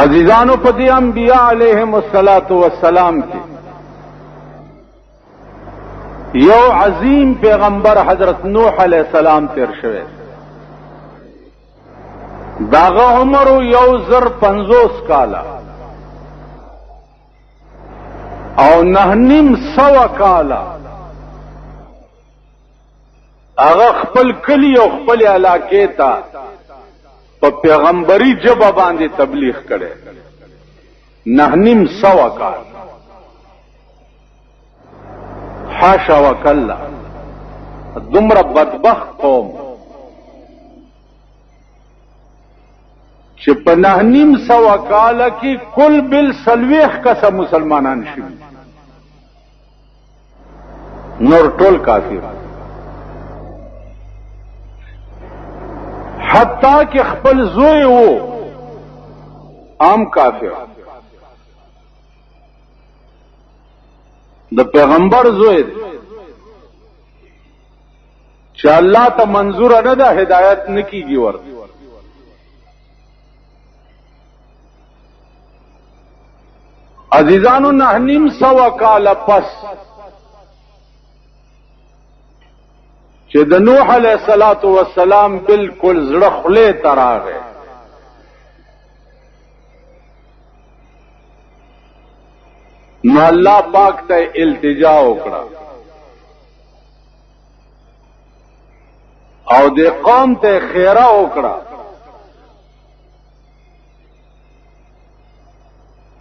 عزیزانو پدی انبیاء علیہم السلام کی یو عظیم پیغمبر حضرت نوح علیہ السلام تیر شوه داغه عمر یو زر 50 کالا او نهنیم سوا کالا هغه خپل کلی او خپل علاقې ته په پیغمبري جبه باندې تبلیغ کړي نهنیم سوا کال حاشا وکلا دومره بدبخت قوم چې په نهنیم سوا کال کې کل بل سلويخ کسه مسلمانان شوي نور ټول کافر حتی کہ خپل زوی وو عام کافر د پیغمبر زوی چې الله ته منظور نه ده هدایت نکیږي ورته عزیزانو نهنیم سوا کال پس چې د نوح علیہ السلام بالکل زړه خله تراغه نو الله پاک ته التجا وکړه او د قوم ته خیره وکړه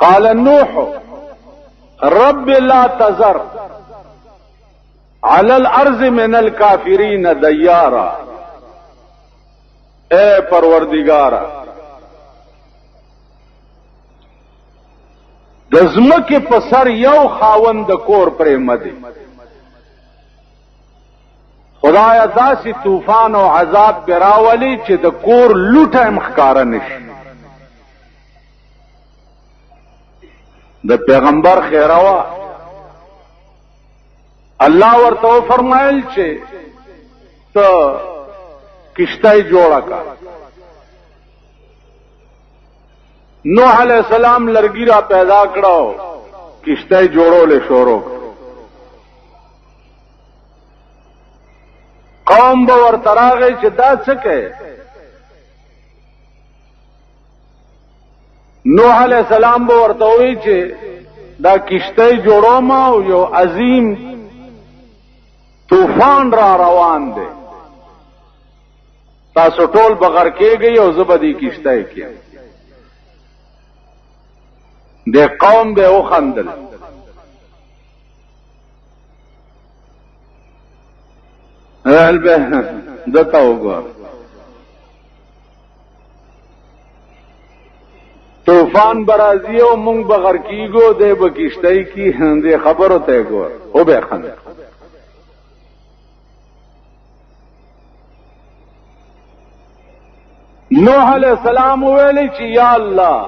قال نوح رب لا تذر على الارض من الكافرين ديارا اے پروردگارا د زمکه په سر یو خاوند کور پرې مدي خدایا داسې طوفان او عذاب براولي چې د کور لوټه مخکاره نشي د پیغمبر خیروا الله ورته فرمایل چې ته کشتای جوړه کا نوح علیہ السلام لرګی را پیدا کړو کشتای جوړولې شروع قوم به ورته راغی چې دا څه کوي نوح علیہ السلام به ورته وی چې دا کشتای جوړوم او یو عظیم طوفان را روان دی تاسو ټول بغیر کېږئ او زبدي کشتای کې د قوم به وخندل البه دته وګور طوفان برازي او مونږ بغیر کېږو د بکشتای کې د خبرو ته ګور او به خندل نوح علیہ السلام ویلی چې یا الله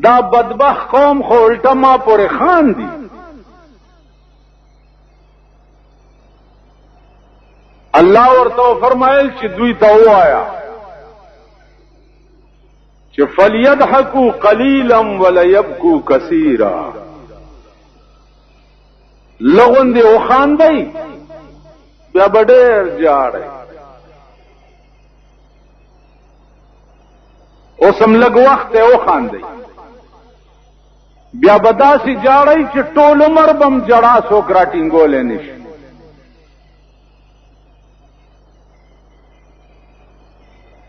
دا بدبخت قوم خو الټه ما پورې خان دي الله ورته فرمایل چې دوی ته وایا چې فلیضحکوا قلیلا ولیبکوا کثیرا لغون دی او خان دی بیا ډېر جاړي اوسم لګ وخت او خاندي بیا بداسي جاړی چې ټول عمر بم جړا سو ګراټینګول نشي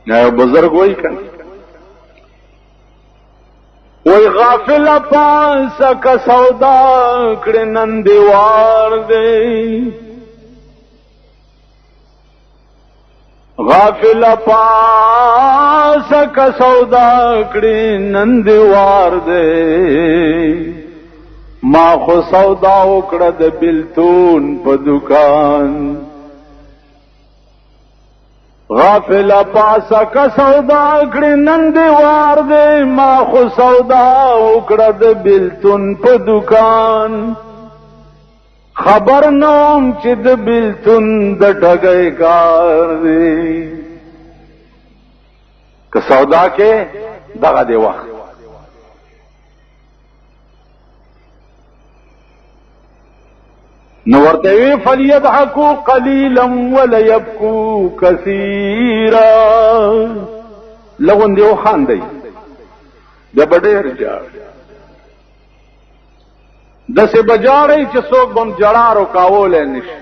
نه بزرګ وای کړه وای غافل پاس کا سودا کړه نن دیوار دی غافل پاس کا سودا کړي نندوار دے ما خو سودا وکړه د بلتون په دکان غافل پاس کا سودا کړي نندوار دے ما خو سودا وکړه د بلتون په دکان خبر نوم چې د بلتون د ټګي کار دی که سودا کې دغه دی وخت. نو ورته وی فلیضحکوا قلیلا ولیبکوا کثیرا، لغون دی وخاندئ بیا به ډېر ژاړئ. داسې به ژاړئ چې څوک به م ژړا رکاولی نه شي.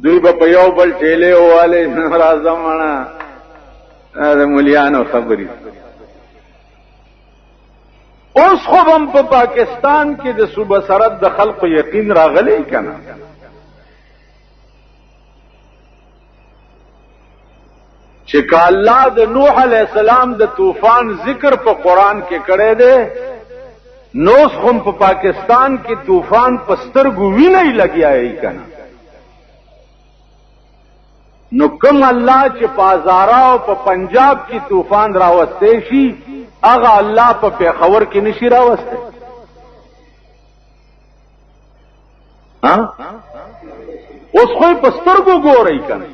دوی به په یو بل ټېلې ووالئ راځه مړه د ملیانو خبرې. اوس خو هم په پاکستان کې د صوبه سرحد د خلقو یقین راغلی که نه؟ چې که الله د نوح علیہ السلام د طوفان ذکر په قرآن کې کړی دی، نو اوس خو په پاکستان کې طوفان په سترګو وینه یې لګیایي که نه؟ نو کوم الله چې په هزاره او په پنجاب کې طوفان راوستی شي، هغه الله په پیښور کې نشي راوستی؟ اوس خو په سترګو ګورئ که نه؟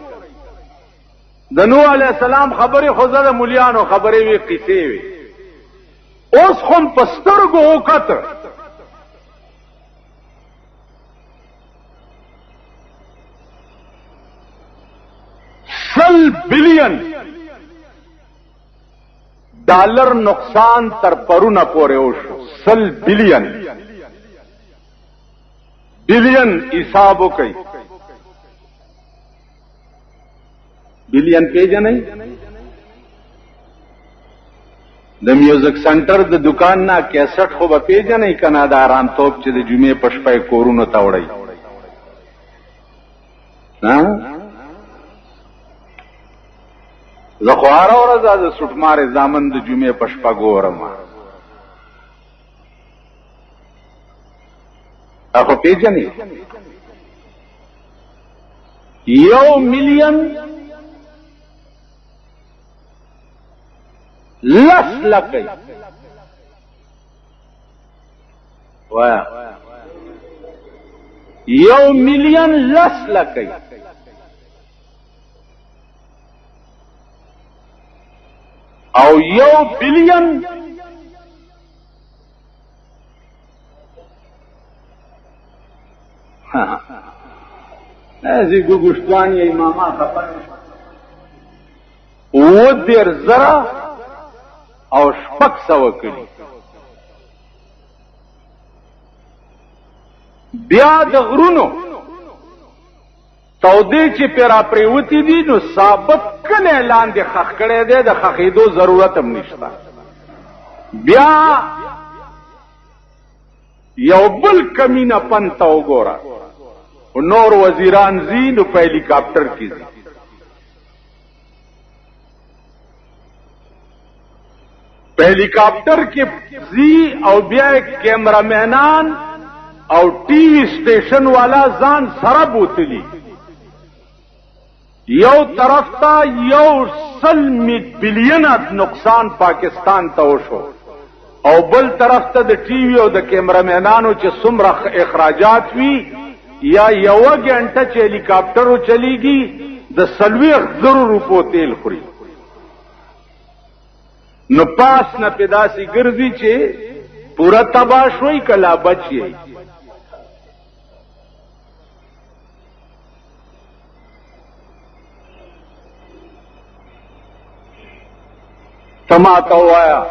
د نوح علیہ السلام خبرې خو زه د ملیانو خبرې وې، قصې وې. اوس خو په سترګو وکته. $100 بلین ډالر نقصان تر پرونه پورې وشو. 100 بلین حساب وکړئ. بلین پیژنئ؟ د میوزک سنټر د دکان نه کیسټ خو به پیژنئ که نه؟ د ارامتوب چې د جمعې په شپه یې کورونو ته وړئ. زه خو هره ورځ د سوټمارې زامن د جمعې په شپه ګورم. خو پیژنئ؟ 1 ملین 10 لکۍ وایا 1 ملین 10 لکۍ او 1 بلین ازي ګوګشتوان یې ماما خبر 10,000 او 600 کړي. بیا د غرونو تودې چې پیرا پریوتی دي، نو ثابت کله لاندې خخ کړي دی، د خخېدو ضرورت هم نشته. بیا یو بل کمینه پنته وګوره، نور وزیران زی نو په هلیکاپټر کې زی. په هلیکاپټر کې زی او بیا کیمرامینان او ټي وي سټیشن والا ځان سره بوتلی. یو طرف ته 100 بلین نقصان پاکستان ته وشو، او بل طرف ته د ټي وي او د کیمرامینانو چې څومره اخراجات وي، یا یو غنټه چې هلیکاپټر چلیږي د 40,000 روپو تیل خوري. نو پاس نه پیداسي ګرځي چې پورا تباہ شوي کلا بچي. تما ته وایا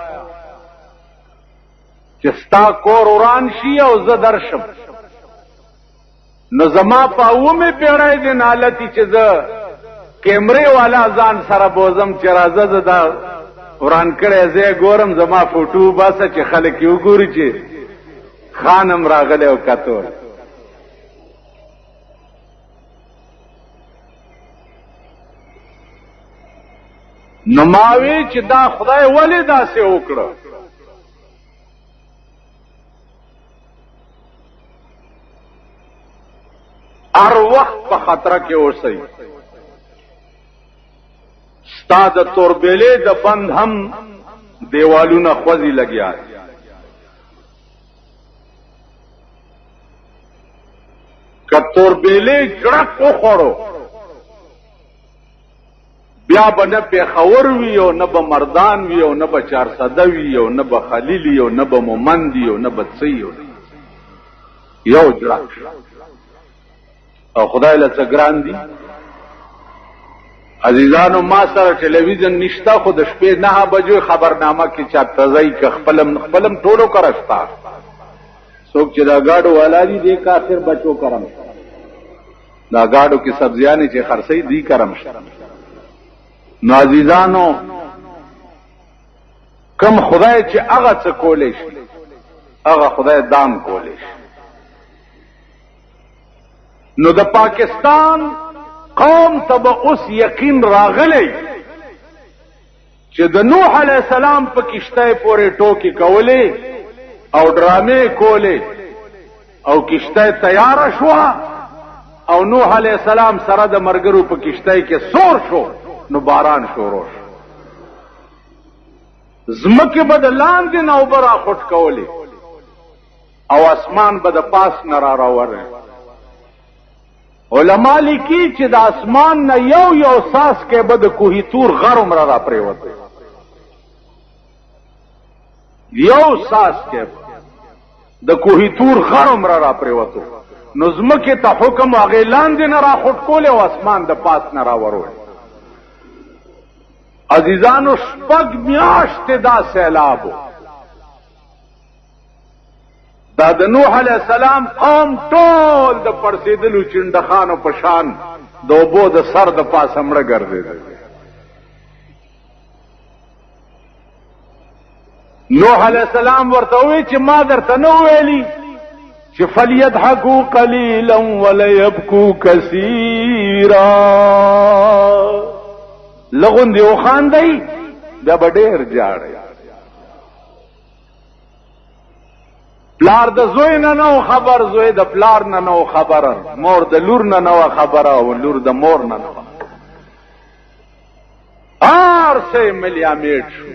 چې ستا کور وران شي او زه درشم، نو زما په 9 پیړۍ د نالتي چې زه کیمرې والا ځان سره بوزم چې راځه زه دا وران کړی ځای ګورم، زما فوټو باسه چې خلک یې وګوري چې خانم راغلی او کتور. نو ما وی چې دا خدای ولې داسې وکړه؟ هر وخت په خطر کې اوسئ. ستا د توربیلې د بند هم دیوالونه خوځي لګیا. که توربیلې ګړک وخوړو بیا به نه پیښور وي او نه به مردان وي او نه به چارسده وي او نه به خلیل وي او نه به مومند وي او نه به څه وي، یو جړک او خدای له څه ګران دي. عزیزانو ما سره ټلویزیون نشته، خو د شپې 9 بجو خبرنامه کې چاپته ځای که خپلم ټولو کرستا څوک چې دا گاډو والا دي دې کافر بچو کرم، دا گاډو کې سبزیانې چې خرڅي دي کرم شته. نو عزیزانو کم خدای چې هغه څه کولی شي هغه خدای دام کولی شي. نو د پاکستان قوم ته به اوس یقین راغلی چې د نوح علیه السلام په کشته پورې ټوکې کولې او ډرامې کولې او کشته تیاره شوه او نوح علیه السلام سره د مرګرو په کشته کې سور شو، نو باران شروع شو، زمکه به د لاندې نه اوبه راخوټ کولې او اسمان به د پاس نه را راوړی. علما لیکي چې د اسمان نه یو ساس کې به د کوهی تور غر عمره را پریوته، یو ساس کې د کوهی تور غر عمره را پریوته. نو زمکه ته حکم هغه لاندې نه راخوټ کولې او اسمان د پاس نه را وروړي. عزیزانو شپږ میاشتې دا سیلابو، دا د نوح علیه السلام قوم ټول د پړسېدلو چنډخانو په شان د اوبو د سر د پاسه مړه ګرځېدل. نوح علیه السلام ورته وی چې ما درته نه ویلي چې فلیضحکوا قلیلا ولیبکوا کثیرا، لغوندې وخاندئ بیا به ډېر ژاړئ. پلار د زوی نه نو خبر، زوی د پلار نه نو خبر، مور د لور نه نو خبره او لور د مور نه نو. هر څه ملیامیټ شو.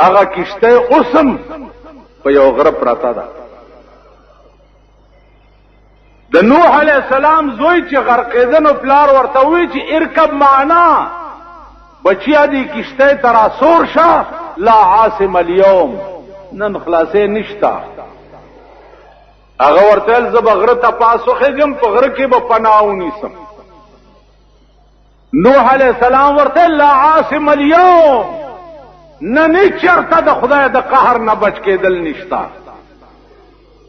هغه کشته اوسم په یو غره پراته ده. د نوح علیه السلام زوی چې غرقېده نو پلار ورته وی چې ارکب معنا، بچیا دی کشته ترا سور شه، لا عاصم اليوم، نن خلاصې نشتا. هغه ورته زه به غره ته پاسو خېږم، په غره کې به پناه ونیسم. نوح علیه السلام ورته لا عاصم اليوم، نن چرته د خدای د قهر نه بچ کېدل نشتا.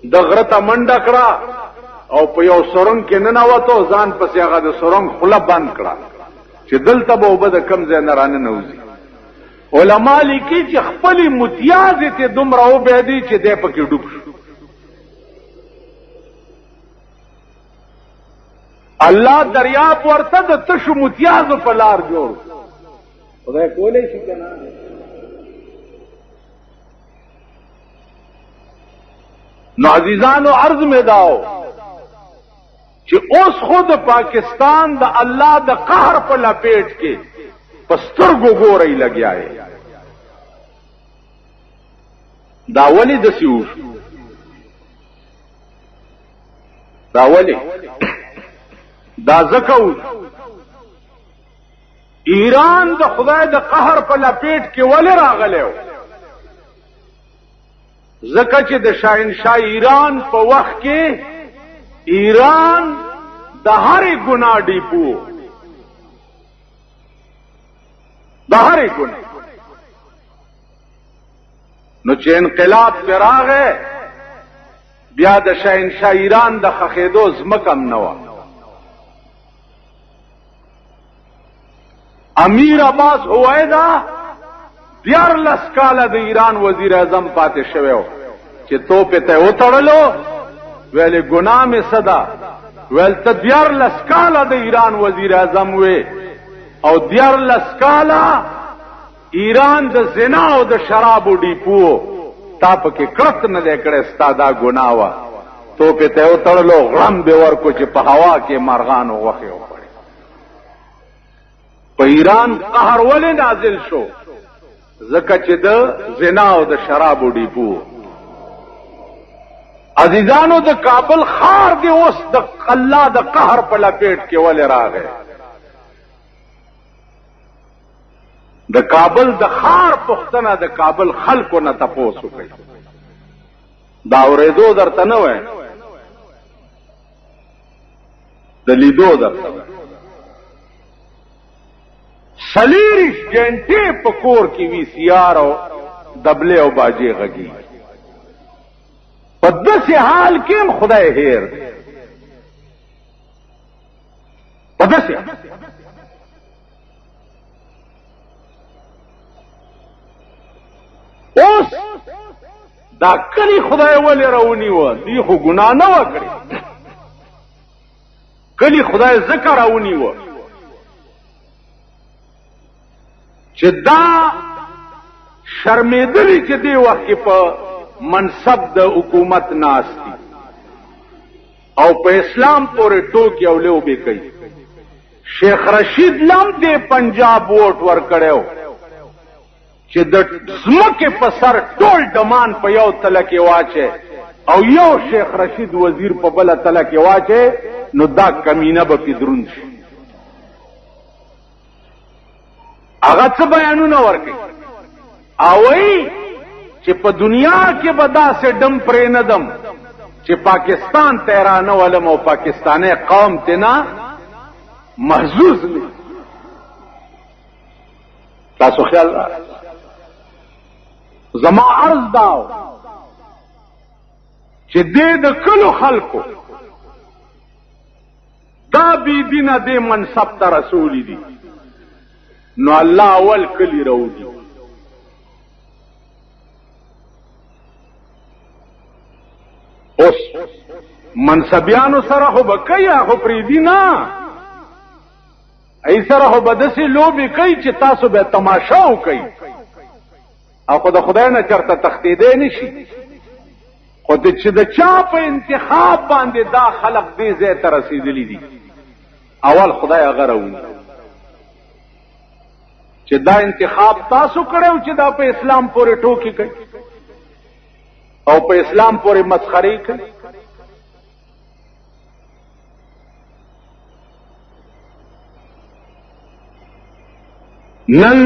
د غره ته منډه کړه او په یو سرنګ کې ننوتو، ځان پسې هغه د سرنګ خوله بند کړه چې دلته به اوبه د کم ځای نه راننوځي. علما لیکي چې خپلې متیازې ته دومره وبهېدی چې دی پکې ډوب شو. الله دریاب ورته د تشو متیازو په لار جوړ. خدای کولی شي که نه؟ نو عزیزانو عرض میں داو چې اوس خود پاکستان د الله د قهر په لپیټ کې پسترګو ګورې لګیا ہے. دا ولی د سیو دا ولی دا زکو ایران د خدای د قهر په لپیټ کې ولی راغلیو؟ زکه چې د شاهنشاه ایران په وخت کې ایران د هرې ګناه ډیپو، د هرې ګناه. نو چې انقلاب پر راغی بیا د شاهنشاه ایران د خخېدو ځمکم نه وه. امیر عباس هویدا 14 کاله د ایران وزیر اعظم پاتې شوی و چې توپې ته وتړلو، ویلې ګناه مې څه ده؟ ویل ته 14 کاله د ایران وزیر اعظم وې او 14 کاله ایران د زنا او د شرابو ډیپو، تا پکې کړت نه دی کړی، ستا دا ګناه وه. توپې ته وتړلو، غړم دې ورکو چې په هوا کې مرغانو غوښې وخوړې. په ایران قهر ولې نازل شو؟ ځکه چې د زنا او د شرابو ډیپو. عزیزانو د کابل خار دی اوس د الله د قهر په لپیټ کې ولې راغی؟ د کابل د ښار پوښتنه د کابل خلکو نه تپوس وکړئ. دا اورېدو درته نه وای، د لیدو درته. 40 غنټې په کور کې وي سی آر او دبلې او باجې غږي. په داسې حال کې هم خدای هیر دی. په داسې اوس دا کلی خدای ولې راونیوه؟ دوی خو ګناه نه وه کړې. کلی خدای ځکه راونیوه چې دا شرمېدلي چې دې وخت کې په منصب د حکومت ناست دي او په اسلام پورې ټوکې او لوبې کوي. شیخ رشید لم دې پنجاب ووټ ورکړی چې د ځمکې په سر ټول ډمان په یو تله کې واچي او یو شیخ رشید وزیر په بله تله کې واچي، نو دا کمینه به پې دروند شي. هغه څه بیانونه ورکوي او وایي چې په دنیا کې به داسې ډم پرې نه دم چې پاکستان ته رانه ولم او پاکستانی قوم ته نه محظوظ نه. تاسو خیال را زما عرض داو چې دې د کلو خلکو دا بی دینه دې منصب ته رسولی دي، نو الله اول کلی راوړي. اوس منصبیانو سره خو به کوي، خو پریدي نه. ای سره خو به داسې لوبې کوي چې تاسو به تماشا وکئ او خو د خدای نه چرته تښتېدی نه شي. خو چې د چا په انتخاب باندې دا خلق دې ځای ته رسېدلي دي، اول خدای هغه راوني چې دا انتخاب تاسو کړو چې دا په اسلام پورې ټوکې کوي او په اسلام پورې مسخري کوي. نن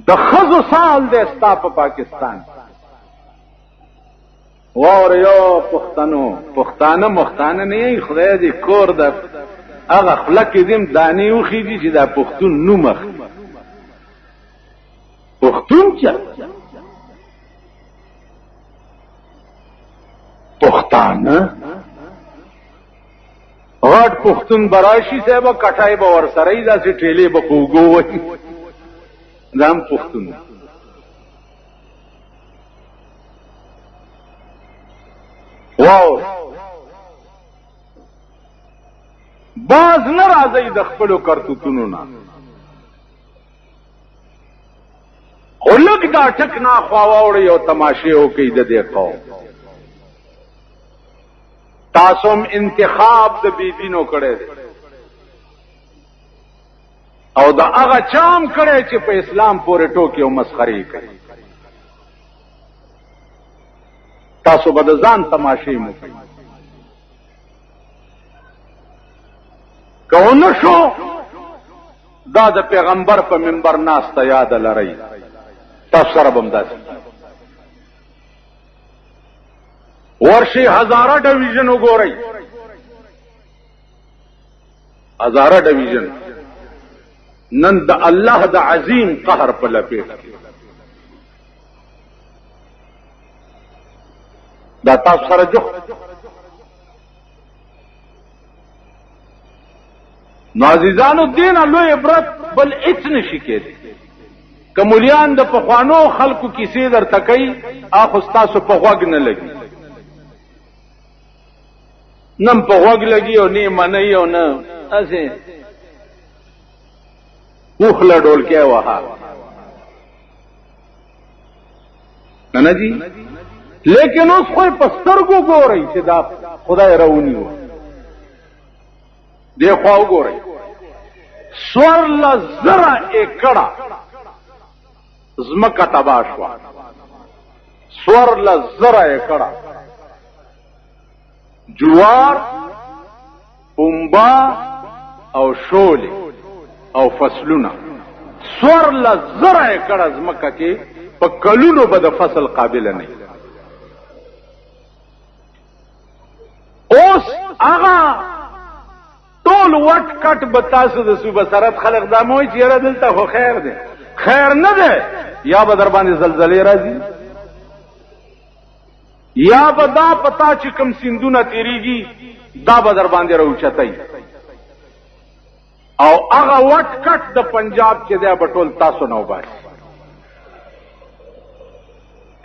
د ښځو سال دی ستا په پاکستان. واور یو پښتانه مختانه نه یې، خدای دې کور د هغه خوله کې دیم دانې وخېږي چې دا پښتون نوم اخلي. پښتون چا پښتانه غټ پښتون براشي صاحب کټای به ورسره یې داسې ټیلې به په اوږو وهي، دا هم پښتون. واو باز نه راځي د خپلو کرتوتونو نه، خو لږ دا ټک نه خوا واوړئ او تماشې وکئ د دې قوم. تاسو هم انتخاب د بېدینو کړی دی او د هغه چا هم کړی چې په اسلام پورې ټوکې او مسخرې کوي. تاسو به د ځان تماشې مو کوئ. که ونه شو دا د پیغمبر په منبر ناسته یاده لرئ، تاسو سره به هم داسې ورشي. هزاره ډویژن وګورئ، هزاره ډویژن نن د الله د عظیم قهر په لپیټ کې. دا تاسو سره جو نو عزیزانو دین لوی عبرت بل هیڅ نشي کېدی. که مولیان د پخوانو خلکو کیسې درته کوي اخو ستاسو په غوږ نه لګي، نم په غوږ لګي او نه منئ او نه اسې اوخله ډولکې وها نه جی. لیکن اوس خو په سترګو ګورئ چې دا خدای راونیو. دې خوا وګورئ 16,000 ایکړه ځمکه تباه شوه. 16,000 ایکړه جوار، پنبه او شولې او فصلونه سور لزر ایکڑ ځمکه کې په کلونو به د فصل قابل نه اوس هغه ټول وټ کټ به تاسو د صوبه سرحد خلق دا موي چې یاره دلته خو خیر دی خیر نه دی یا به در باندې زلزلې راځي یا به دا پتا چې کوم سیندونه تیریږي دا به در باندې راوچتای او هغه وټ کټ د پنجاب چې دی به ټول تاسو نه وباسي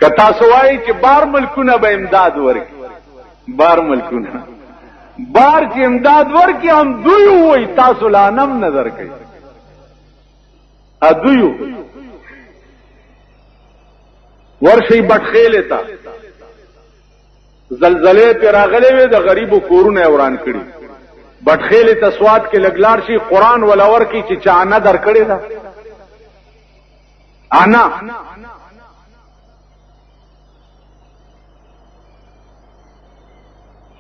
که تاسو وایي چې بار ملکونه به امداد ورکړي بار ملکونه بار چې امداد ورکړي هم دوی وایي تاسو لا نم نظر کوي ادویو ورشي بټخېلې تا زلزلې پر راغلې وي د غریبو کورونه وران کړي بټخېلې ته سواد کې لګلار شي قران ولور کې چې چا نه در کړي دا انا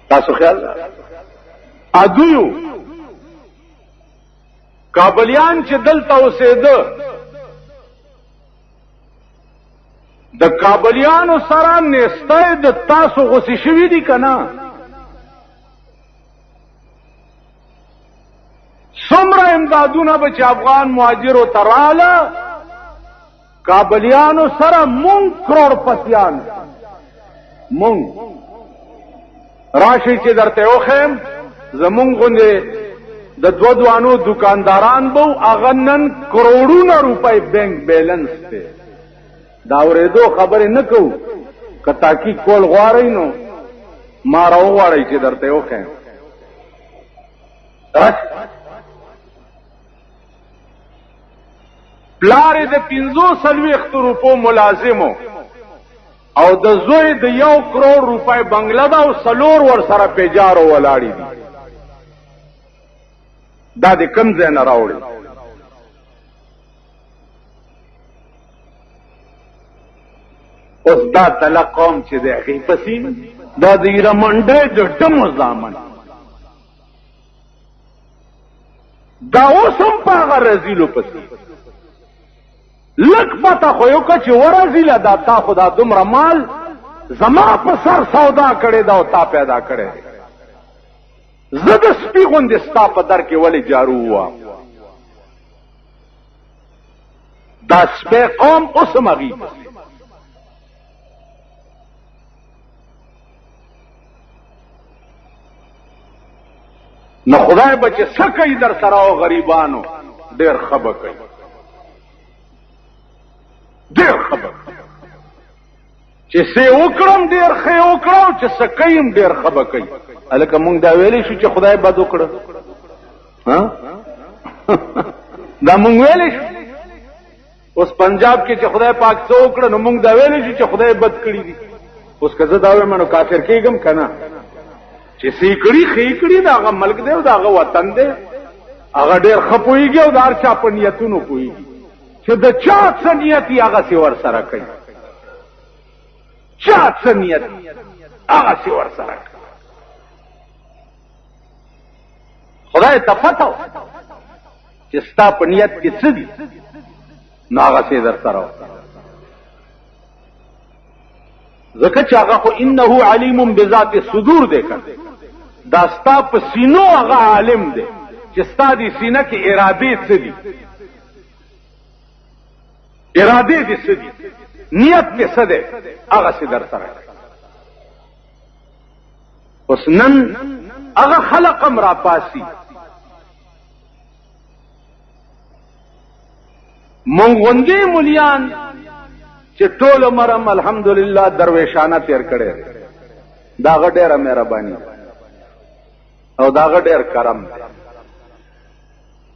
تاسو خیال ادویو کابلیان چې دلته اوسېده د کابلیانو سره نستای د تاسو غوسې شوي دي که نه څومره امدادونه به چې افغان مهاجرو ته راله کابلیانو سره مونږ کروڑپتیان مونږ راشي چې درته وښیم زمونږ غوندې د دوانو دکانداران بو هغه نن کروڑونه روپۍ بینک بیلنس دی دا اورېدو خبرې نه کوو که تحقیق کول غواړئ نو ما راوغواړئ چې درته وښیم پلار د 45 روپو ملازمو او د زوی د 1 کروڑ روپۍ بنگله ده او 4 ور سره پیجارو ولاړې دي دا د کم ځای نه راوړي اوس دا تله قوم چې دی هغې پسې دا د ایره منډۍ د ډمو زامن دا اوس هم په هغه رزیلو پسې لږ پته خو یو که چې ورزیله دا تا خو دا دومره مال زما په سر سودا کړې ده او تا پیدا کړی دی زه د سپي غوندې ستا په در کې ولې جارو ووام دا سپی قوم اوس هم هغې پسې نو خدای به چې څه کوي در سره او غریبانو ډېر ښه به کوي ډېر ښه به کوي چې څه وکړم ډېر ښه یې وکړه او چې څه کوي هم ډېر ښه به کوي هلکه مونږ دا ویلی شو چې خدای بد وکړه دا مونږ ویلی شو اوس پنجاب کې چې خدای پاک څه وکړه نو مونږ دا ویلی شو چې خدای بد کړي دي اوس که زه دا وایم نو کافر کېږم که نه چې څه یې کړي ښه یې کړي د هغه ملک دی او د هغه وطن دی هغه ډېر ښه پوهېږي او د هر چا په نیتونو پوهېږي چې د چا څه نیت یې هغسې ورسره کوي چا څه نیت هغسې ورسره کوي خدای ته پته و چې ستا په نیت کې څه دي نو هغسې در سره ځکه چې هغه خو انه علیم بذات الصدور دی که دا ستا په سینو هغه عالم دی چې ستا دې سینه کې ارادې څه دي ارادې دې څه دي نیت دې څه دی هغسې در سره اوس نن هغه خلق هم راپاسي مونږ غوندې مولیان چې ټول عمرم الحمدلله درویشانه تیر کړی دا هغه ډېره مهرباني او دا هغه ډېر کرم دی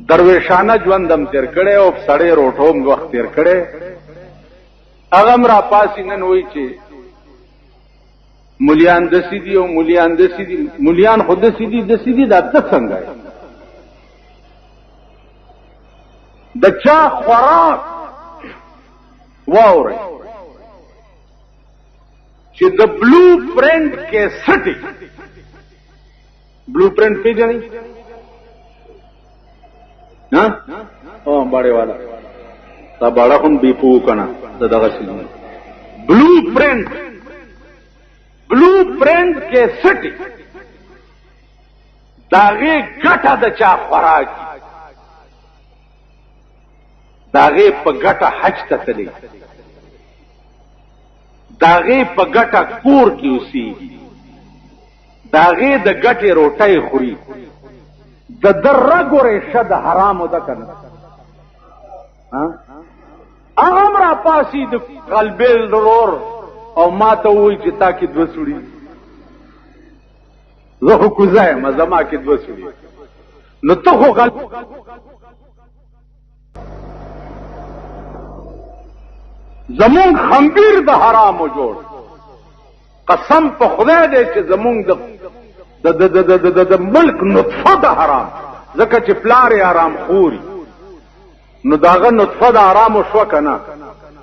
درویشانه ژوند هم تیر کړی او سړی روټو هم وخت تیر کړی هغه هم راپاسي نن وایي چې مولیان دسې دي او مولیان دسې دي مولیان خو دسې دي دا ته څنګه د چا خوراک واورئ چې د بلو پرنټ کیسټ بلو پرنټ پیژنئ او باڑے والا تا باڑا هم بی پو کنا دغه سیمه بلو پرنٹ کے سٹی داغه ګټه د چا خوراکي داغه په ګټه حج ته تللی داغه په ګټه کور کې اوسي داغه د ګټه روټۍ خوري د درګورې شد حرامو ده کنه ها امر پاسي د قلبل ضرور او ما ته وای چې تا کې دو سړي زه خو کوزای مزما کې دو سړي نو ته خو غل زمون خمبیر د حرامو جوړ قسم په خدای دې چې زمون د ملک نطفه د حرام ځکه چې پلار حرام خوري نو داغه نطفه د حرام شو کنه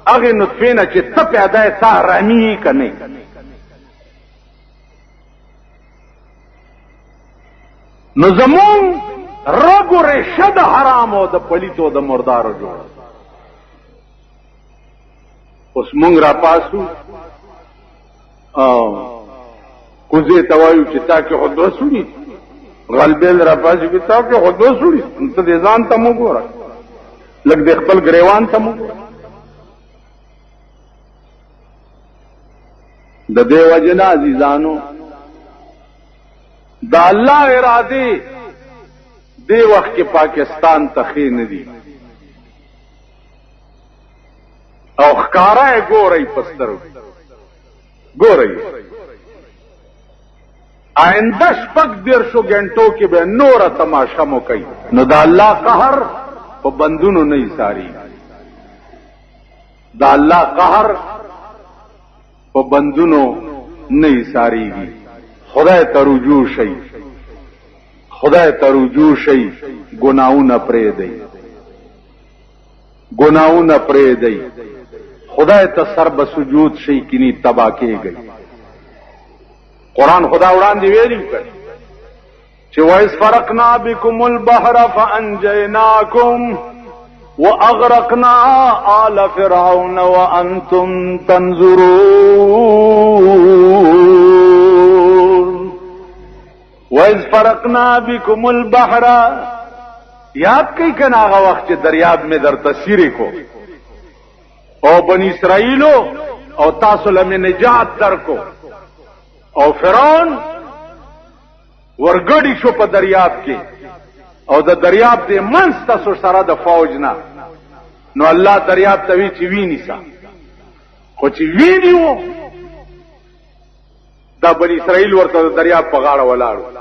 هغه نطفه نه چې ته پیدا یې تا رامي کنه نو زمون رګو رشه د حرام او د پلیتو د مردارو جوړ اوس مونږ را پاسو او کوزه توایو چې تا کې خود وسوري غلبل را پاسو کې تا کې خود وسوري ته دې ځان ته مو ګوره لګ دې خپل غریوان ته مو د دې وجنا عزیزانو دا الله اراده دې وخت کې پاکستان ته خې نه دي او خکارا ګورې پستر ګورې آئنده شپږ دیرشو غنټو کې به نور تماشا مو کوي نو دا الله قهر په بندونو نه ساری دا الله قهر په بندونو نه ساریږي خدای ته رجوع شي خدای ته رجوع شي ګناونه پرې دی ګناونه پرې دی خدای ته سر به سجود شي کینی تبا کېږي قرآن خدا وړاندې ویلي چې وَإِذْ فَرَقْنَا بِكُمُ الْبَحْرَ فَأَنْجَيْنَاكُمْ وَأَغْرَقْنَا آلَ فِرْعَوْنَ وَأَنْتُمْ تَنْظُرُونَ وَإِذْ فَرَقْنَا بِكُمُ الْبَحْرَ یاد کئی کنا آغا وقت چه دریاب میں در تصیری کو او بنی اسرائیلو او تاسو لمی نجات در کو او فرعون ورګړی شو په دریاب کې او د دریاب دې منځ تاسو سره د فوج نه نو الله دریاب ته وی چې ویني سا خو چې ویني وو دا بنی اسرائیل ورته د دریاب په غاړه ولاړو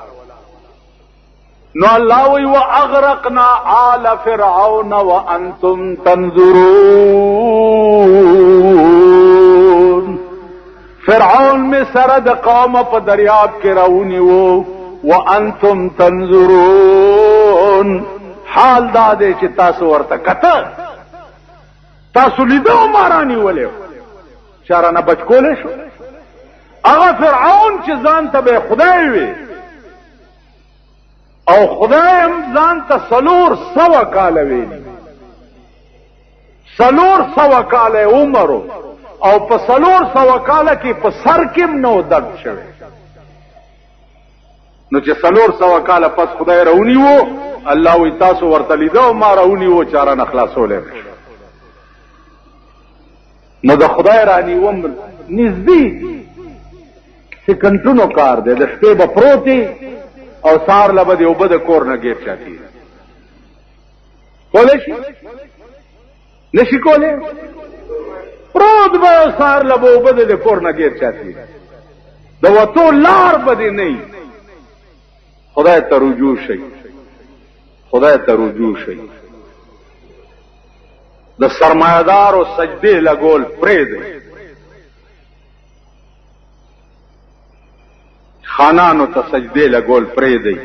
نو الله وی واغرقنا آل فرعون وانتم تنظرون فرعون میں سره د قوم په دریاب کې راونی وو وانتم تنظرون حال دا دې چې تاسو ورته کته تاسو لیدو مارانی ولې چارانه بچ کولې شو هغه فرعون چې ځان ته به خدای وي او خدای هم ځان ته 400 کال ویلي 400 کال عمر او په 400 کال کې په سر کې نو درد شوی نو چې 400 کال پس خدای راونی وو الله وی تاسو ورته لیدو ما راونی وو چاره نخلاصولې نو د خدای رانی وم نږدې سکندونو کار دی د شپې به پروتي او سار لبه دی وبد کور نه گیر چاتی کولې شي نشي کولې پروت به سار لبه وبد د کور نه گیر چاتی د وته لار بده نه خدای ته رجوع شي خدای ته رجوع شي د سرمایدار او سجده لګول پرې دی خانانو ته سجده لګول پرې دی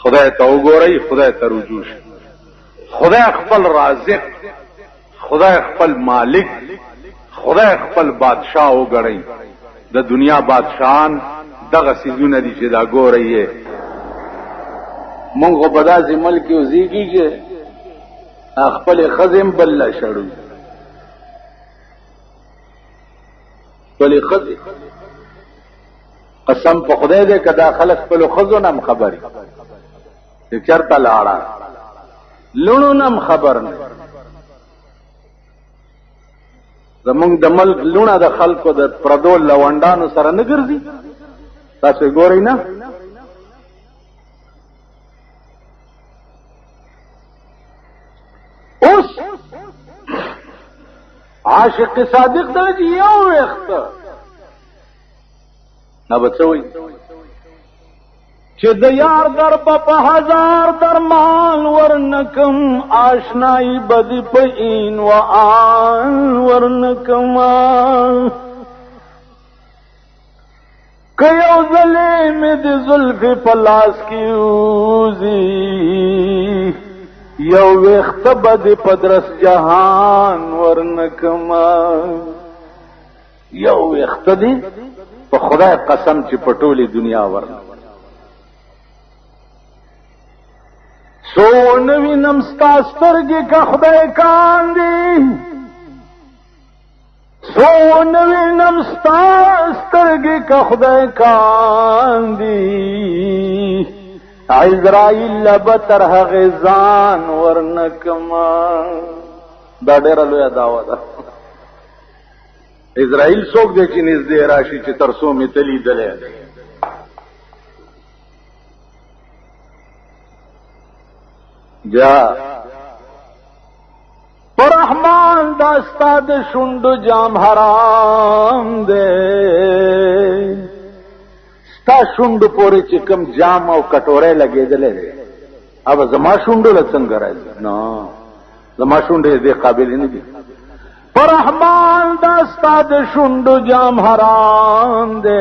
خدای ته وګورئ خدای ته رجوع شي خدای خپل رازق خدای خپل مالک خدای خپل بادشاہ وګړي د دنیا بادشاہان دغه سيزونه دي چې دا ګورئ مونږ په داسې ملک کې اوسېږي چې خپل خزم بل لا شړو خپل خزم قسم په خدای دې کدا خلک خپل خزو نم خبري چې چرته لاړه لونو نم خبر نه زمونږ د ملک لونه د خلکو د پردو لونډانو سره نه ګرځي تاسو ګورئ نه اوس عاشق صادق دلته یو وخت نه بچوي چې د یار در په هزار درمان ورنکم آشنائی بدی په این و آن ورنکم که یو ځلې مې د زلفې په لاس کې وځي یو وخت بدی په درس جهان ورنکم یو وخت دی په خدای قسم چې په ټولې دنیا ورنکم سو نوی نمستا سترگی کا خدای کاندی سو نوی نمستا سترگی کا خدای کاندی عزرائیل لبتر غزان ورنکما دا ډیر لوی دعوه ده اسرائیل څوک دی چې نږدې راشي چې ترسو می تلی دلې جا پرحمان دا استاد شوندو جام حرام دے ستا شوندو پوری چې کم جام او کټوره لګېدلې دي اب زما شوندو لڅنګ راځي نه زما شوندې دې قابل نه دي پرحمان دا استاد شوندو جام حرام دے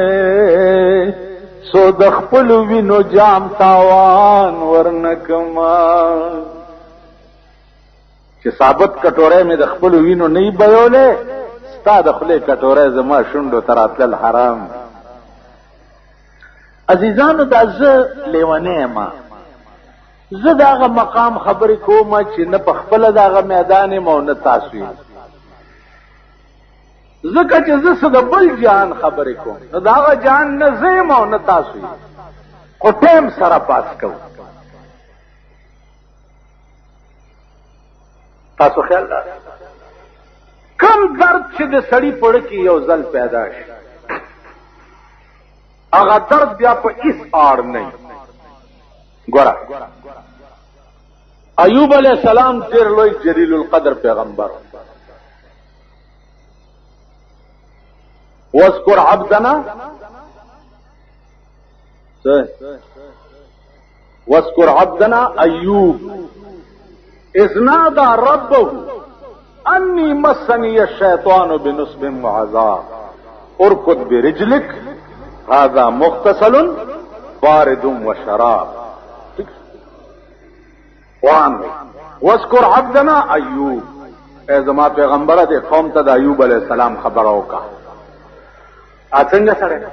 سو د خپل وینو جام تاوان ورنکما چې ثابت کټوره مې د خپل وینو نه بیولې ستا د خپل کټوره زما شوندو تراتل حرام عزیزانو دا زه لیوانه ما زه داغه مقام خبرې کوم چې نه په خپل داغه میدان مو نه تاسو زکه چې زه د بل جان خبرې کوم نو داغه جان نه زم او نه تاسو خو ټیم سره پاس کوم تاسو خیال لرئ کم درد چې د سړی پړ کې یو ځل پیدا شي هغه درد بیا په هیڅ اړ نه ګوره ایوب علیہ السلام ډېر لوی جلیل القدر پیغمبر واذكر عبدنا واذكر عبدنا أيوب إذ نادى ربه أني مسني الشيطان بنصب وعذاب اركض برجلك هذا مغتسل بارد وشراب واذكر عبدنا أيوب اے زما پیغمبره دې قوم ته د ایوب علیہ السلام خبر اوکا څنګه سره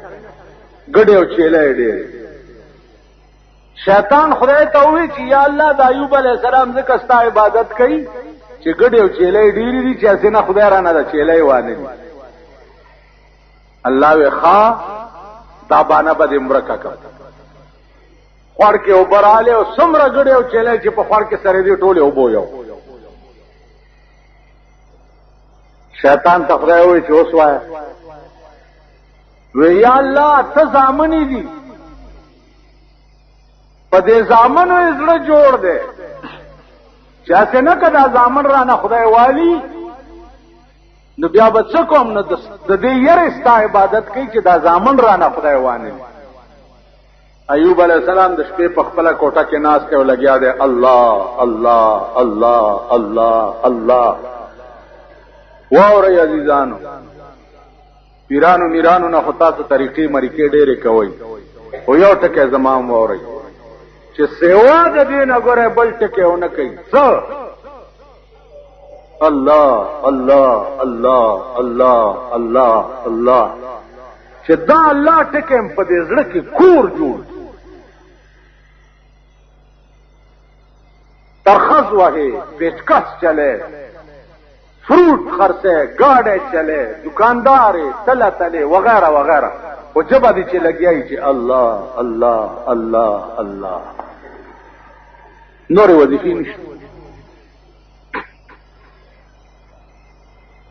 ګډه او چيله دې شیطان خدای ته وی چې یا الله د ایوب علیہ السلام ځکه ستا عبادت کوي چې ګډه او چيله ډېری دي چې اسنه خدای را نه د چيله وانه دي الله وخا دا باندې بده مرکه کا خور کې وبراله او سمره ګډه او چيله چې په خور کې سره دي ټوله وبو یو شیطان ته خدای وی چې اوس وای وی یا الله ته زامنی دي په دې زامنو زړه جوړ دے چا څنګه کدا زامن را نه خدای والی نو بیا به څه کوم نو د دې یره ستا عبادت کوي چې دا زامن را نه خدای وانه ایوب علیہ السلام د شپې په خپل کوټه کې ناز کې ولګیا دی الله الله الله الله الله واوري عزیزانو پیرانو میرانو نه خطا ته طریقې مریکې ډېرې کوي او یو ټکه زمام واوري چې سیوا د دین غره بل ټکه ونه کوي څه الله الله الله الله الله الله چې دا الله ټکه په دې زړه کې کور جوړ आवाज वहे, पेचकस चले, फ्रूट खरसे, गाड़े चले, दुकानदार तला तले वगैरह वगैरह. वो जब आदि चे लगिया ही चे अल्लाह अल्लाह अल्लाह अल्लाह नोरे वजीफी निश्चित.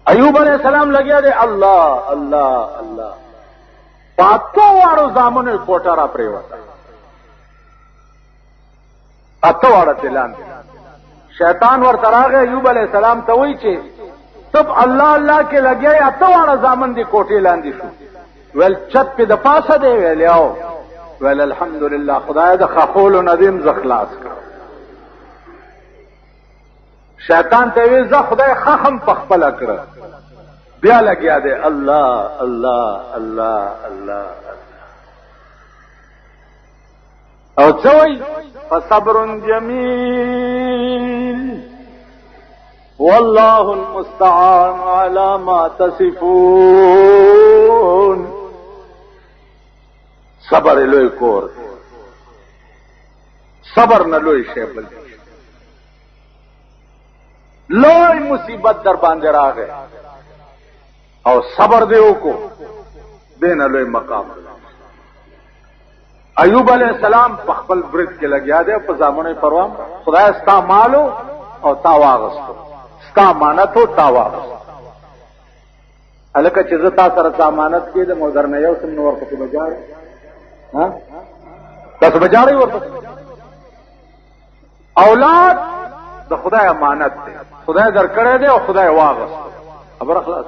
अयूब अलैहि सलाम लगिया दे अल्लाह अल्लाह अल्लाह. पातो वाड़ो जामुन कोटा रा प्रेवता अतो वाड़ा तिलान. शैतान वर तरागे अयूब अलैहि सलाम तो वही चे तब अल्लाह अल्लाह के लगे अतो वाड़ा जामुन दी कोटे लांदी शू. वेल छत पे द पासा दे वेल आओ वेल अल्हम्दुलिल्लाह खुदाए द खखोल नदीम जखलास का. शैतान ते वे ज खुदाए खखम पखपल कर बिया लगिया दे अल्लाह अल्लाह अल्लाह अल्लाह. और चोई फसब्रुन जमील वल्लाहुल मुस्तआन अला मा तसिफून. सबर लोई कोर, सबर न लोई शेबल, लोई मुसीबत दर बांधे रह गए और सबर देव को देना लोई मकाम. अयूब अलैहिस्सलाम पखपल ब्रिज के लगिया दे पजामने परवाम खुदा स्ता मालो और तावागस्तो स्ता मानत हो तावागस्तो. अलका चिजता सर सामानत के दे मोदर ने यो सुन वर को बजार हां 10 बजार ही वर औलाद द खुदा अमानत दे खुदा दर करे दे और खुदा वागस्तो. खबर खलास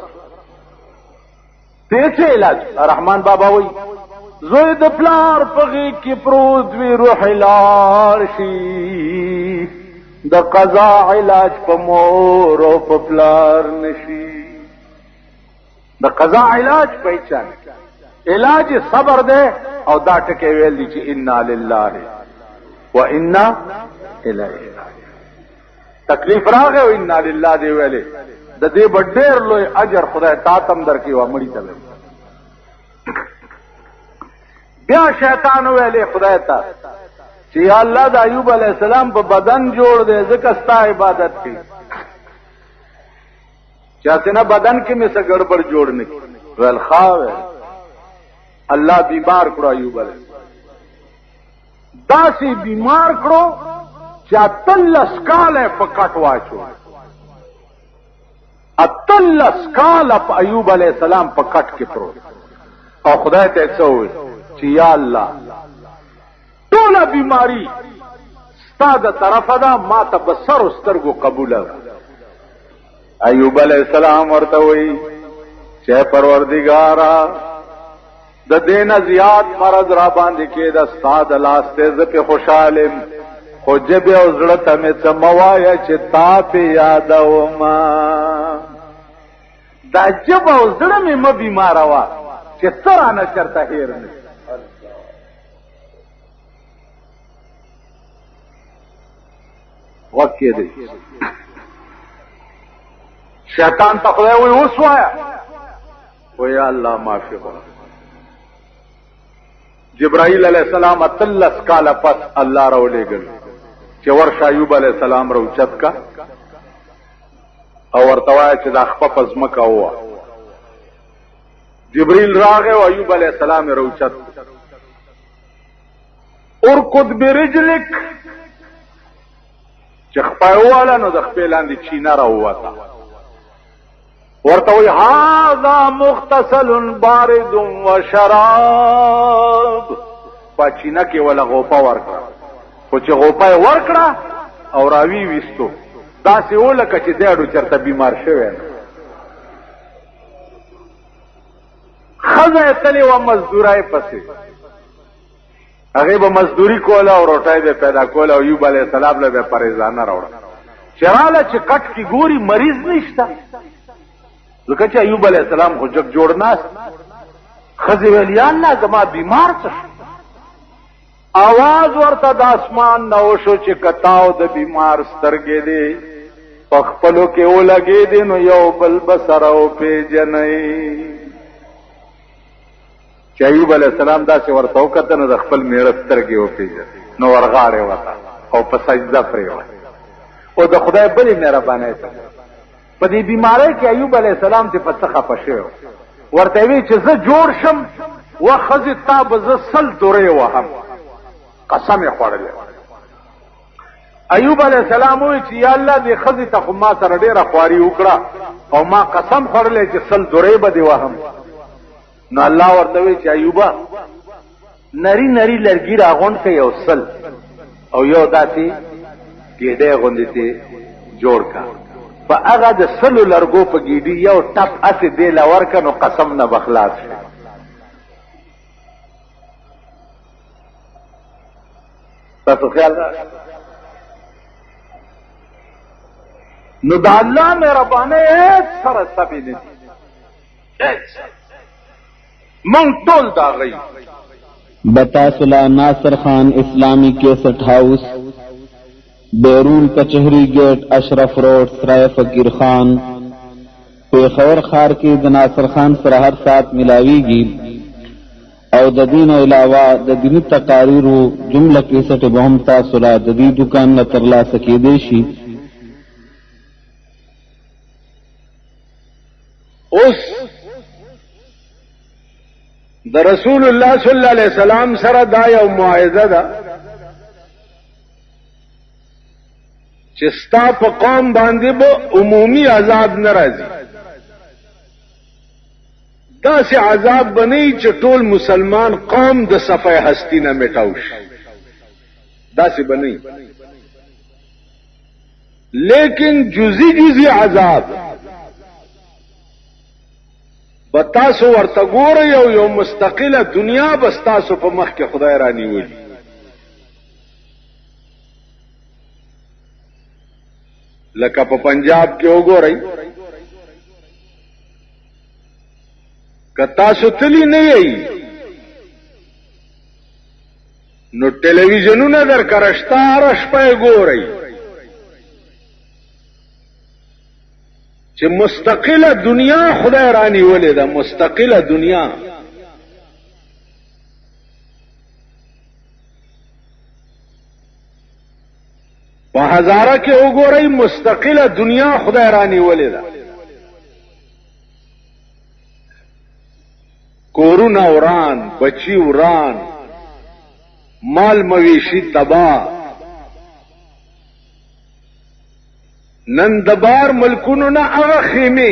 तेचे इलाज रहमान बाबा वही زوی د پلار پغی کی پروت وی روح لارشی د قضا علاج په مور او په پلار نشي. د قضا علاج پہچان علاج صبر دے او دا ټکي ویل دي چې انا لله و انا الیه راجعون. تکلیف راغی او انا لله دی ویلې د دې ډېر لوی اجر خدای تاتم درکې و مړی ته. بیا شیطان ویلې خدای ته چې یا الله د ایوب علیہ السلام په بدن جوړ دے ځکه ستا عبادت کی چاته نه بدن کې مې څه ګړبړ جوړ نه کی. ول خاوه الله بیمار کړو ایوب علیہ داسې بیمار کړو چې اتلس کاله په کټ واچو. اتلس کاله په ایوب علیہ السلام په کټ کې پرو او خدای ته څه وی چې یا الله ټوله بیماری ستا د طرفه ده ما ته په سر و سترګو قبوله ده. ایوب علیہ السلام ورته وی چې پروردګارا د دینه زیات مرض را باندې کې د ستا د لاس ته زه په خوشالم خو جبه او زړه ته مې څه موایا چې تا په یادوما. دا جبه او زړه مې م بیماره وه چې څه رانه چرته هیر نه. وکې دی شیطان ته خدای وی اوس وایا و یا الله معافي غواړم. جبرائیل علیہ السلام اتلس کاله پس الله راولېږل چې ورشه ایوب علیہ السلام راوچت کا او ورته وایه چې دا خپه په ځمکه ووه. جبرائیل راغی او ایوب علیہ السلام یې راوچت ارکض برجلک چې خپه واله نو د خپې لاندې چینه راووته. ورته وی هذا مغتسل بارد وشراب. پچینه کې ولا غوپه ورکړه خو چې غوپه ورکړه او راوی وستو داسې ولکه چې دیړو چرته بیمار شوی نه. خزه تلی و مزدورای پسې هغه به مزدوری کوله او روټای به پیدا کوله او ایوب علیہ السلام له به پریزانه راوړه. چراله چې کټ کی ګوري مریض نشته ځکه چې ایوب علیہ السلام خو جگ جوړ ناس. خزه ویل یا الله زما بیمار څه. आवाज ورته د اسمان نو شو چې کتاو د بیمار سترګې دي پخپلو کې ولګې دي نو یو بل بسر او پیجنې. چې ایوب علیہ السلام داسې ورته وکړه نو د خپل میړه سترګې وپېژنې نو ورغاړې وته او په سجده پرېوت. او د خدای بلې مهربانۍ ته په دې بیماری کې ایوب علیه السلام ته په څه خفه شوی ورته وی چې زه جوړ شم و ښځې تا به زه 100 دورې وهم قسم یې خوړلی ایوب علیه السلام وی چې یا الله دې ښځې ته خو ما سره ډېره خواري وکړه او ما قسم خوړلی چې 100 دورې به دې وهم نو الله ورته وی چې ایوبه نری نری لرګي راغونډ کړه یو 100 او یو داسې ګېډۍ غوندې ته جوړ کا په هغه د 100 لرګو په ګېډۍ یو ټپ هسې دې له ورکه نو قسم نه به خلاص شي تاسو خیال نو د الله مهربانۍ هیڅ سره سبې نه دي مونږ ټول دا غي بتاسلا ناصر خان اسلامی کیسٹ ہاؤس بیرون کچہری گیٹ اشرف روڈ سرائے فقیر خان پیښور خار کې د ناصر خان سره هر سات ملاویږي او د دین علاوه د دینی تقاریرو جمله کیسټ به هم تاسو لا د دې دکان نه ترلاسه کېدای شي اوس د رسول الله صلی الله علیه وسلم سره دا یو موعظه ده چې ستا په قوم باندې به عمومي عذاب نه راځي داسې عذاب بنئ چې ټول مسلمان قوم د صفحه هستی نه مټاو شي داسې بنئ لیکن جزئی جزئی عذاب بتاسو ورته ګورئ او یو مستقله دنیا بس تاسو په مخ کې خدای را نیولي لکه په پنجاب کې وګورئ که تاسو تلی نه یئ نو ټلویزیونونه در کرشتا هره شپه ګورئ چې مستقله دنیا خدای را نیولې ده مستقله دنیا په هزاره کې وګورئ مستقله دنیا خدای را نیولې ده کورونه وران بچی وران مال مویشی تباہ نن د بار ملکونو نه هغه خیمه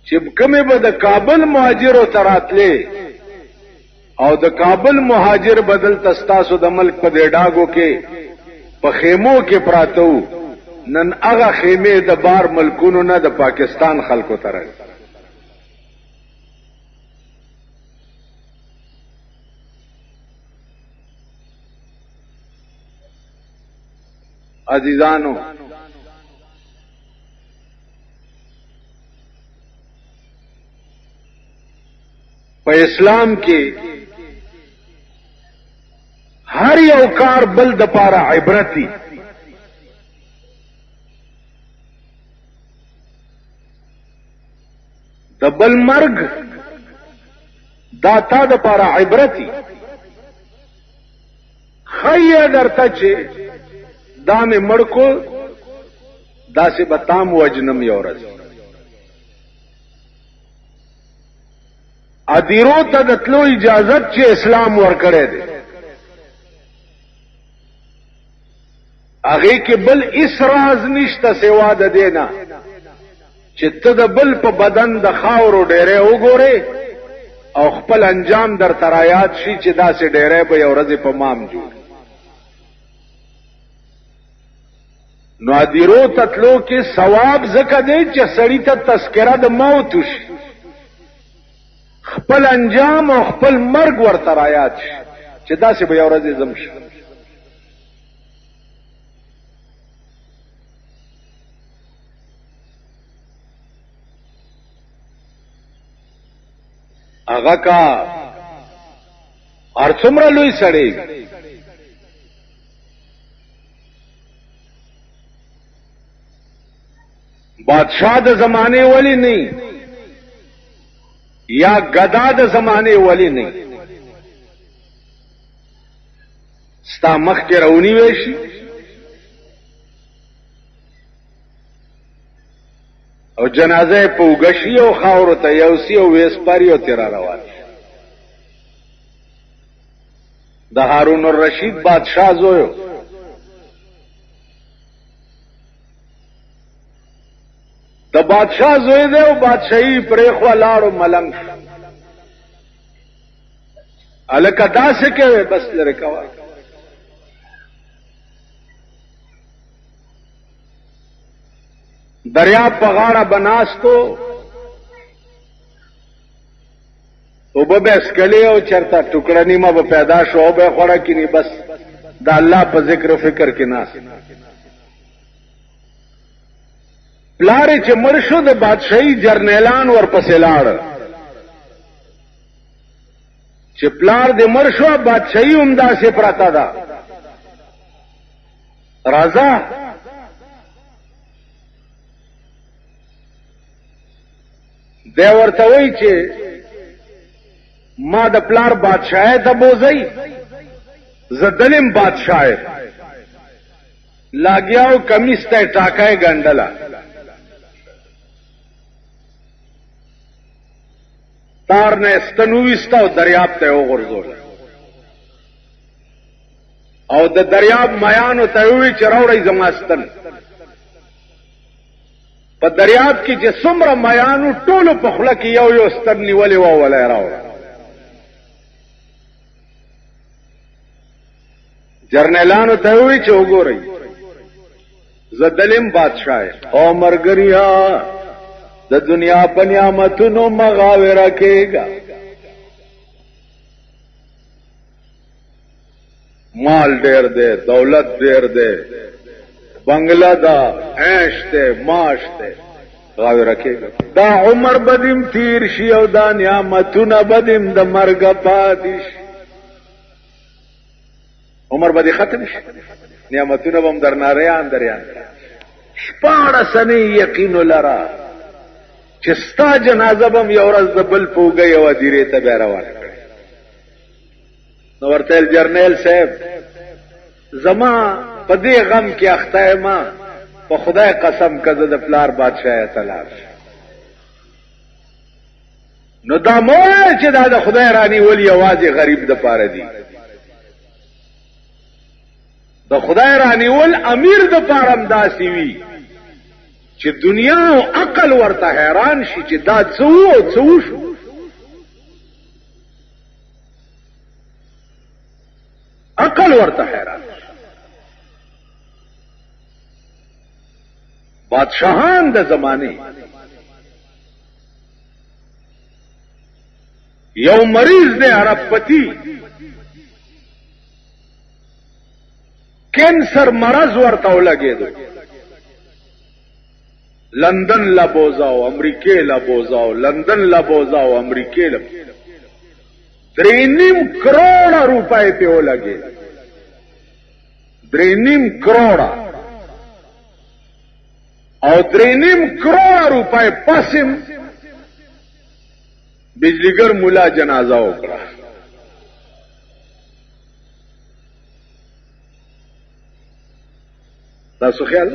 چې کومه به د کابل مهاجر او تراتلې او د کابل مهاجر بدل تستاسو د ملک په ډاګو کې په خیمو کې پراتو نن هغه خیمه د بار ملکونو نه د پاکستان خلکو تر عزیزانو په اسلام کې هر یو کار بل د پاره عبرتي د بل مرګ دا تا د پاره عبرتي خیر درته چې دا مې مړکو دا سه بتام وجنم یورز ادیرو ته د تلو اجازت چې اسلام ورکړی دی هغه کې بل اس راز نشته سوا د دینا چې ته د بل په بدن د خاورو ډېرې وګورې او خپل انجام در ترایات شي چې دا سه ډېرې به یو ورځ په مام جوړ نو ادیرو تتلو کې ثواب زکه دی چې سړی ته تذکرہ د موت شي خپل انجام او خپل مرګ ورته رايات شي چې داسې به یو ورځ زم شي هغه کا هر څومره لوی سړی بادشاہ د زمانے ولی نہیں یا گدا د زمانے ولی نہیں ستا مخ کې رونی ویشي او جنازه په وګشي او خاور ته یوسی او ویسپاری او تیر روان د هارون الرشید بادشاہ زویو د بادشاہ زوی دی او بادشاہي پرې خو لاړو ملنګ الکه داسې کوي بس لري کوا دریاب په غاړه بناستو او به اسکلی او چرته ټوکړه نیمه به پیدا شو او به خوړه کینی بس د الله په ذکر او فکر کې ناس پلار چې مرشو د بادشاہي جرنیلان ورپسې لاړ چې پلار دې مرشو بادشاہي عمدا سے پراته ده راځه دی ورته وایي چې ما د پلار بادشاہ ته بوزي زدلم بادشاہ لاګیاو کمیس ته ټاکای ګندلا تار نه استنويستا او دریاب ته وغورځول او د دریاب میانو ته وی چې راوړی زماستن په دریاب کې چې څومره میانو ټولو په خله کې یو یو ستن نیولې و ولای راوړ جرنیلانو ته وی چې وګورئ زدلم بادشاہ او مرګریا د دنیا په نعمتونو مغاوره کېږي مال ډېر دی دولت ډېر دی بنگلا دا عیش ته معاش ته غاوره کېږي دا عمر بدیم تیر شي او دا نعمتونه بدیم د مرګ پاتې شي عمر بدی ختم شي نعمتونه بم درناریان دریان شپاړه سنې یقین لرا چې ستا جنازه بم یو ورځ د بل پوګي او دیره ته به روان کړي نو ورته جرنیل صاحب زما په دې غم کې اخته ما په خدای قسم کزه د پلار بادشاہ تلاش نو دا مو چې دا د خدای رانی ولی आवाज غریب د پاره دی د خدای رانی ول امیر د پاره داسي وی چې دنیا او عقل ورته حیران شي چې دا څو شو عقل ورته حیران بادشاہان د زمانه یو مریض دی عرب پتی کینسر مرض ورته ولګېدو لندن لا بوزاو امریکې لا بوزاو لندن لا بوزاو امریکې لا 3.5 کروڑ روپے په ولګې 3.5 کروڑ او 3.5 کروڑ روپے پسم بجلیګر مولا جنازه وکړه تاسو خیال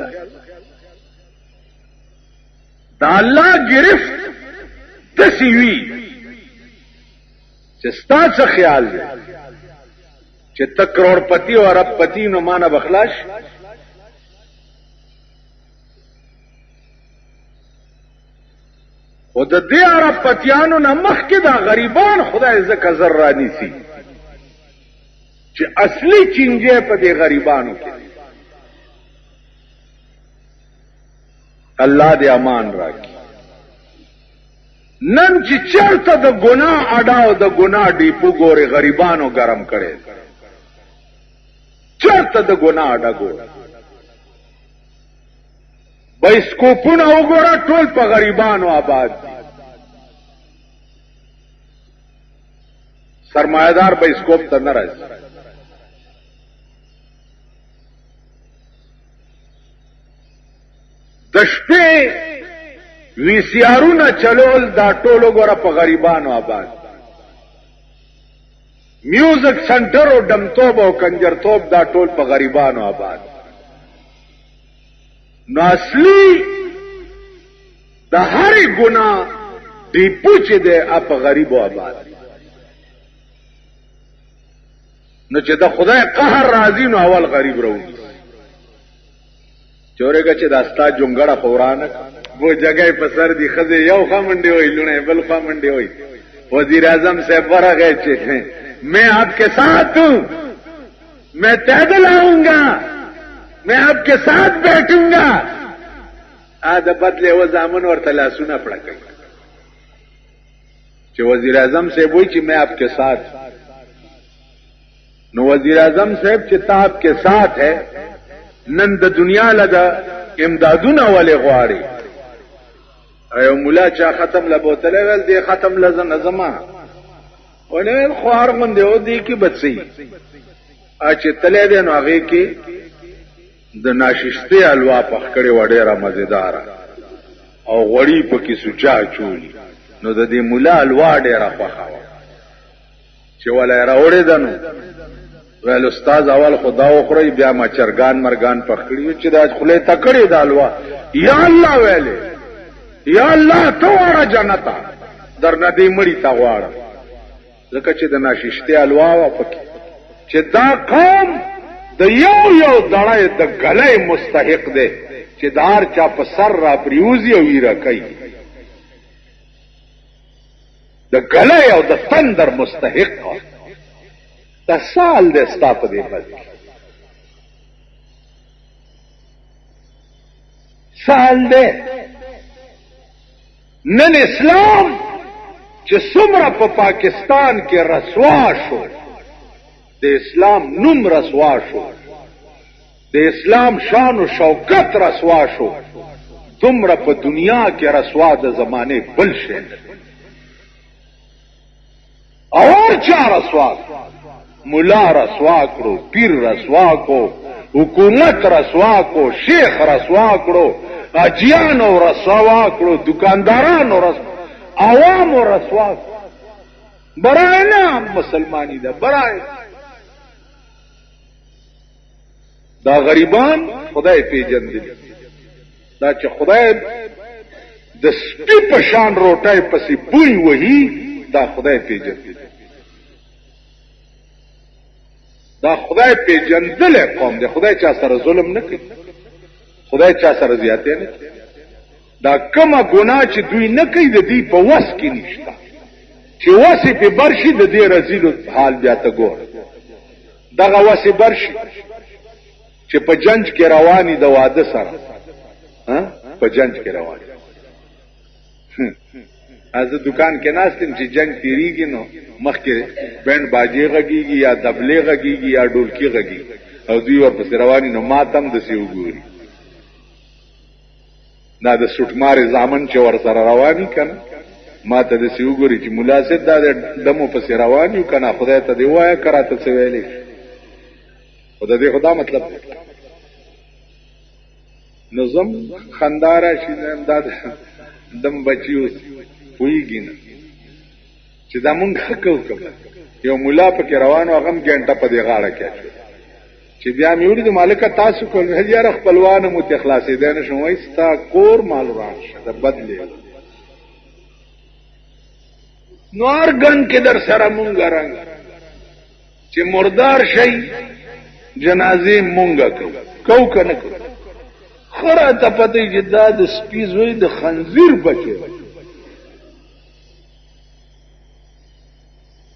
دا الله گرفت دسی وی چې ستاسو خیال دی چې ته کروڑپتی او اربپتی نو معنا بخلاش او د دې اربپتیانو نه مخکې دا غریبان خدای زکه زر نیسی چې اصلي چینجه په دې غریبانو کې الله دې امان راکړي نن چې چرته د ګناه اډاو د ګناه ډیپو ګوري غریبانو ګرم کړي چرته د ګناه اډا ګوري بایسکوپونه وګوره ټول په غریبانو آباد دي سرمایدار بایسکوپ ته نه راځي د شپې وی سی آرونه چلول دا ټولو ګوره په غریبانو آباد میوزک سنټر او ډمتوب او کنجرتوب دا ټول په غریبانو آباد نو اصلي د هرې ګناه ډیپو چې دی اپ غریب او آباد نو چې د خدای قهر راځي نو اول غریب راوځي چورګه چې داستا جونګړه خورانه وہ جگہ پر سر دی خزے یو خوا منڈی ہوئی لونے بل خوا منڈی ہوئی وزیر اعظم سے بڑا گئے چیخیں میں آپ کے ساتھ ہوں میں پیدل آؤں گا میں آپ کے ساتھ بیٹھوں گا آدھا بدلے وہ زامن اور تلاسونا پڑا گئی کہ وزیر اعظم سے وہی کہ میں آپ کے ساتھ نو وزیر اعظم صاحب چتا آپ کے ساتھ ہے نند دنیا لدا امدادونا والے غواری ایو مولا چا ختم لبوتلے ول دی ختم لزن زما ونه خوار غوندې او دی کی بچي اچ تلې دې نو هغه کې د ناششته الوا پخکړې وړه مزیدار او غړی په کې سوچا چولی نو د دې مولا الوا ډېره خوخاوه چې ولا راوړې دنو ول استاد اول خدا خوري بیا ما چرګان مرغان پخکړي چې د خله تکړې د الوا یا الله ویلې یا الله تو وړه جنتا در ندی مړی تا غواړه ځکه چې د ناششته الوا و پکې چې دا قوم د یو دړای د غلې مستحق دی چې دار چا په سر را پریوزي او ویرا کوي د غلې او د تندر مستحق دا سال د ستاپ دی بس سال دی نن اسلام چې څومره په پاکستان کې رسوا شو د اسلام نوم رسوا شو د اسلام شان او شوکت رسوا شو دومره په دنیا کې رسوا د زمانه بل شي اور چا رسوا مولا رسوا کړو پیر رسوا کو حکومت رسوا کو شیخ رسوا کړو اجیانو رسوا کړو دکاندارانو رسوا عوامو رسوا برای نه مسلمانی ده برای دا غریبان خدای پیژندل دا چې خدای د سپي په شان روټای پسې بوی وਹੀ دا خدای پیژندل دا خدای پیژندل قوم دی خدای چا سره ظلم نه کوي خدای چا سره زیاته نه دا کومه ګناه چې دوی نه کوي د دې په وس کې نشته چې وس په برشي د دې رزيلو حال بیا ته ګور دغه وس برشي چې په جنج کې رواني د واده سره ها په جنج کې رواني از دکان کې ناستم چې جنگ تیریږي نو مخکې بند باجی غږیږي یا دبلې غږیږي یا ډولکی غږیږي او دوی ورپسې رواني نو ماتم د سی وګوري دا د سټمار زامن چې ور سره رواني کنه ما ته د سی وګوري چې مناسب دا دمو پسې رواني کنه خدای ته دی وایا کراته څه ویلې خدای دې خدا مطلب نظم خندارا شي دا دم بچیو ویږي نه چې دا مونږ حکو یو مولا په کې روانو هغه ګنټه په دې غاړه کې چې بیا مې وړي د مالک تاسو کول هدیه خپلوانه مو ته خلاصې ده نه شوي ستا کور مال راشه د بدلې نور ګن کې در سره مونږ رنګ چې مردار شي جنازې مونږ کو کنه خره ته پته چې دا د سپیز وي د خنزیر بچي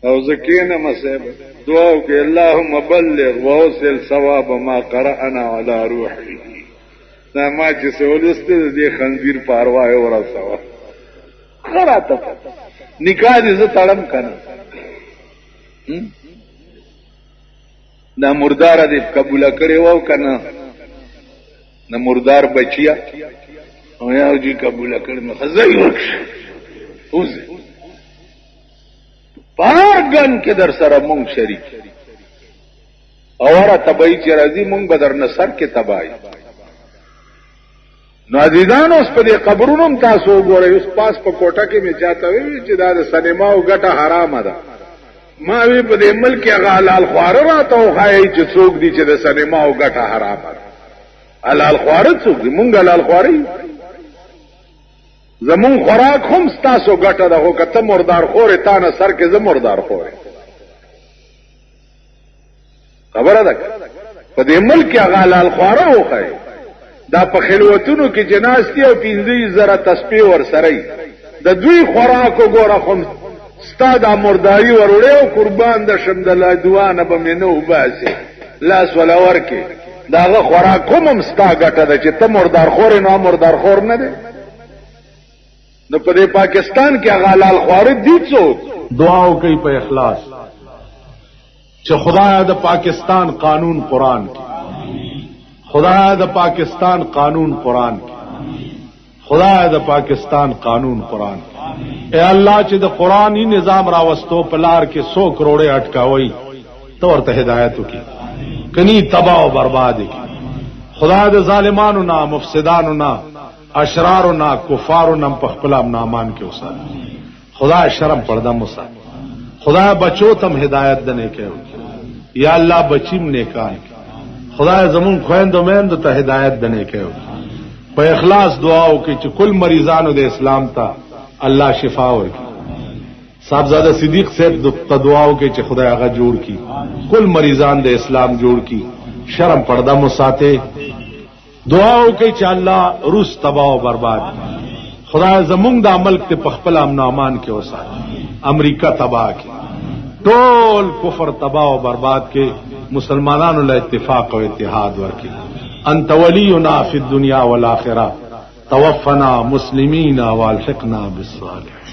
او زکینا مصیب دعا وکي اللهم بلغ واوصل ثواب ما قرأنا على روحي دا ما چې سولسته دې خنزیر پاروا او رسوا خراته نکاح دې ز تړم کنه دا مردار دې قبول کړي وو کنه نه مردار بچیا او یا جی قبول کړي مې خزای ورکش اوس پاګن کې در سره مونږ شریک اوره تبعی چې راځي مونږ بدر نصر کې تبعی نو عزیزان اوس په دې قبرونو تاسو وګورئ اوس پاس په کوټه کې می چاته وی چې دا د سینما او ګټه حرام ده ما وی په دې ملک هغه حلال خوار راته وخایي چې څوک دي چې د سینما او ګټه حرام ده حلال خوار څوک دي مونږ حلال خواري زمون خوراک هم ستاسو ګټه ده، خو که ته مردار خورې تا نه سر کې زه مردار خورې. خبره ده په دې ملک کې هغه حلال خواره وښی، دا په خلوتونو کې چې ناست دي او 15,000 تسبیح ورسره یي، د دوی خوراک وګوره خو ستا دا مرداري وروړی او قربان د شم د لا دعا نه به مې نه وباسې لاس ولا ورکې، د هغه خوراک هم ستا ګټه ده چې ته مردار خورې نو مردار خور نه دی. نو په دې پاکستان کې هغه حلال خواره دي څوک دعا وکړي په اخلاص چې خدایا د پاکستان قانون قرآن کې، خدایا د پاکستان قانون قرآن کې، خدایا د پاکستان قانون قرآن کې. اے الله چې د قرآنی نظام راوستو په لار کې 100 کروڑے اٹکاوي تو ورته هدایت وکړي، کني تباہ او برباد کړي. خدای د ظالمانو نه، مفسدانو نه، اشرارو نه، کفارو نه په خپل امنامان کې اوسه. خدای شرم پردہ مسا، خدای بچو تم ہدایت دنے کے یا اللہ بچیم نیکان، خدای زمون خويندو میندو ته ہدایت دنے کے په اخلاص دعاو کې چې کل مریضانو د اسلام ته الله شفا ورکړي. صاحبزاده صدیق صاحب د دعاو کې چې خدای هغه جوړ کړي، کل مریضان د اسلام جوړ کړي، شرم پردہ مساته دعاو کې چې الله روس تباہ او برباد. خدای زمونږ د ملک ته په خپل امن او امان کې وساتي، امریکا تباہ کې، ټول کفر تباہ او برباد کې، مسلمانانو له اتفاق او اتحاد ورکړي. انت ولینا فی الدنیا والآخرہ، توفنا مسلمین والحقنا بالصالحین.